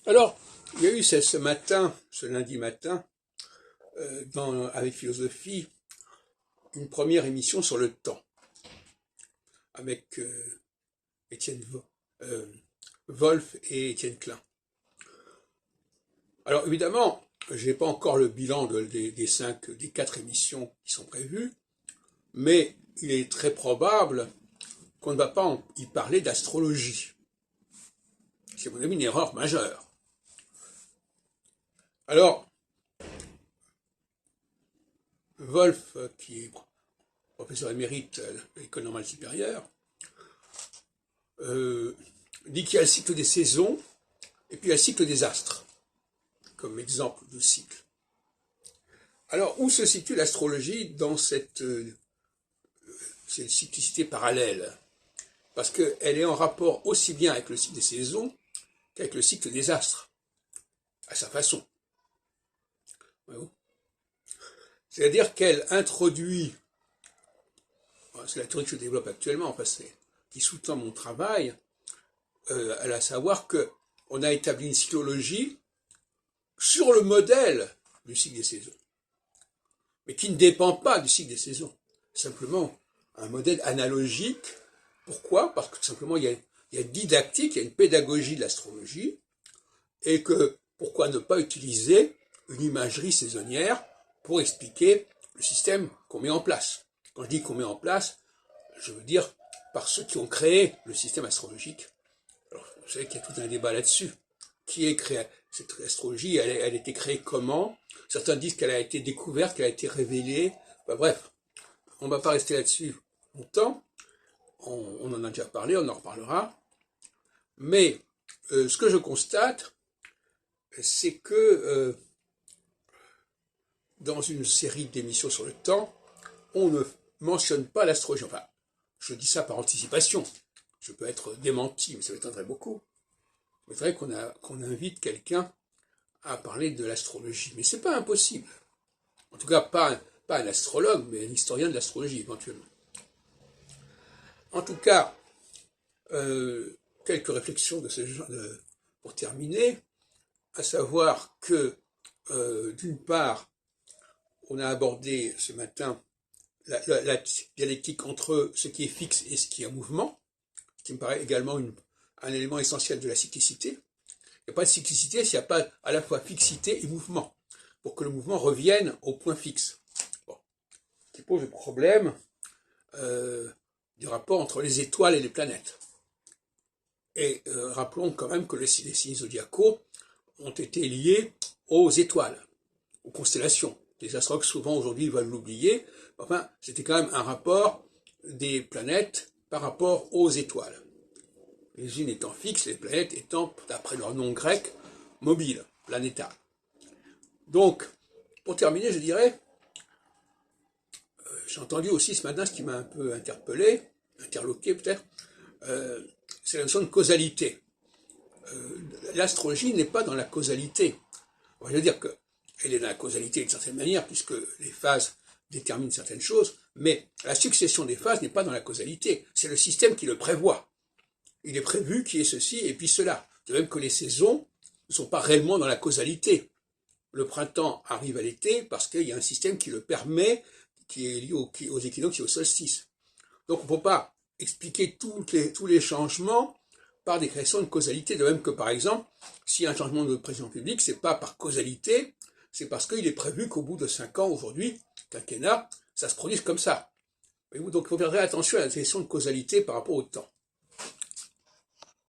Alors, il y a eu ce lundi matin, avec Philosophie, une première émission sur le temps, avec Étienne Wolf et Étienne Klein. Alors évidemment, je n'ai pas encore le bilan des 4 émissions qui sont prévues, mais il est très probable qu'on ne va pas y parler d'astrologie. C'est à mon avis une erreur majeure. Alors, Wolf, qui est professeur émérite à l'École normale supérieure, dit qu'il y a le cycle des saisons et puis il y a le cycle des astres, comme exemple de cycle. Alors, où se situe l'astrologie dans cette cyclicité parallèle? Parce qu'elle est en rapport aussi bien avec le cycle des saisons qu'avec le cycle des astres, à sa façon. C'est-à-dire qu'elle introduit, c'est la théorie que je développe actuellement, qui sous-tend mon travail, à savoir qu'on a établi une cyclologie sur le modèle du cycle des saisons, mais qui ne dépend pas du cycle des saisons. Simplement un modèle analogique. Pourquoi? Parce que tout simplement il y a une didactique, il y a une pédagogie de l'astrologie, et que pourquoi ne pas utiliser une imagerie saisonnière pour expliquer le système qu'on met en place. Quand je dis qu'on met en place, je veux dire par ceux qui ont créé le système astrologique. Alors, vous savez qu'il y a tout un débat là-dessus. Qui est créé cette astrologie? Elle a été créée comment? Certains disent qu'elle a été découverte, qu'elle a été révélée. Enfin, bref, on ne va pas rester là-dessus longtemps. On en a déjà parlé, on en reparlera. Mais ce que je constate, c'est que dans une série d'émissions sur le temps, on ne mentionne pas l'astrologie. Enfin, je dis ça par anticipation. Je peux être démenti, mais ça m'étonnerait beaucoup. Il faudrait qu'on invite quelqu'un à parler de l'astrologie. Mais c'est pas impossible. En tout cas, pas un astrologue, mais un historien de l'astrologie, éventuellement. En tout cas, quelques réflexions de ce genre pour terminer, à savoir que, d'une part, on a abordé ce matin la dialectique entre ce qui est fixe et ce qui est en mouvement, qui me paraît également un élément essentiel de la cyclicité. Il n'y a pas de cyclicité s'il n'y a pas à la fois fixité et mouvement, pour que le mouvement revienne au point fixe. Bon. Qui pose le problème du rapport entre les étoiles et les planètes. Et rappelons quand même que les signes zodiacaux ont été liés aux étoiles, aux constellations. Les astrologues souvent aujourd'hui veulent l'oublier, enfin c'était quand même un rapport des planètes par rapport aux étoiles. Les unes étant fixes, les planètes étant, d'après leur nom grec, mobiles, planétaires. Donc, pour terminer, je dirais, j'ai entendu aussi ce matin ce qui m'a un peu interloqué peut-être, c'est la notion de causalité. L'astrologie n'est pas dans la causalité. Je veux dire qu'elle est dans la causalité d'une certaine manière, puisque les phases déterminent certaines choses, mais la succession des phases n'est pas dans la causalité. C'est le système qui le prévoit. Il est prévu qu'il y ait ceci et puis cela. De même que les saisons ne sont pas réellement dans la causalité. Le printemps arrive à l'été parce qu'il y a un système qui le permet, qui est lié aux équinoxes et aux solstices. Donc on ne peut pas expliquer tous les changements par des créations de causalité. De même que, par exemple, s'il y a un changement de président public, c'est pas par causalité, c'est parce qu'il est prévu qu'au bout de 5 ans, aujourd'hui, quinquennat, ça se produise comme ça. Donc il faut faire attention à la question de causalité par rapport au temps.